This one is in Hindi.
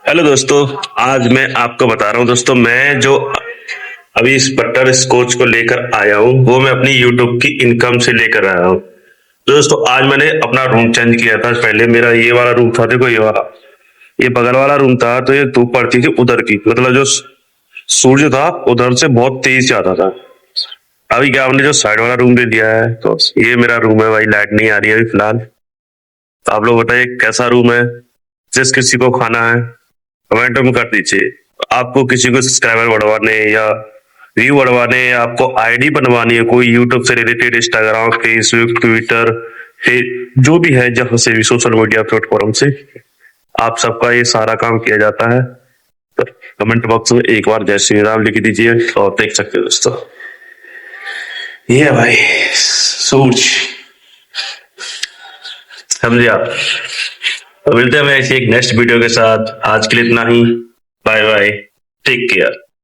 हेलो दोस्तों। आज मैं आपको बता रहा हूँ दोस्तों, मैं जो अभी इस बटर स्कॉच को लेकर आया हूँ वो मैं अपनी यूट्यूब की इनकम से लेकर आया हूँ। तो दोस्तों आज मैंने अपना रूम चेंज किया था। पहले मेरा ये वाला रूम था, देखो ये वाला, ये बगल वाला रूम था। तो ये धूप पड़ती थी उधर की, मतलब जो सूर्य था उधर से बहुत तेज आता था। अभी क्या, हमने जो साइड वाला रूम ले लिया है, तो ये मेरा रूम है भाई। लाइट नहीं आ रही है अभी फिलहाल। तो आप लोग बताइए कैसा रूम है। जिस किसी को खाना है कमेंट में कर दीजिए। आपको किसी को सब्सक्राइबर बढ़वाने या व्यू बढ़वाने या आपको आईडी बनवानी है कोई यूट्यूब से रिलेटेड, इंस्टाग्राम, फेसबुक, ट्विटर, जो भी है, जहां से भी सोशल मीडिया प्लेटफॉर्म से आप सबका ये सारा काम किया जाता है। तो कमेंट बॉक्स में एक बार जय श्री राम लिख दीजिए और देख सकते हो दोस्तों, ये है भाई सूरज। समझे आप। तो मिलते हैं मैं ऐसी एक नेक्स्ट वीडियो के साथ। आज के लिए इतना ही। Bye bye, take care.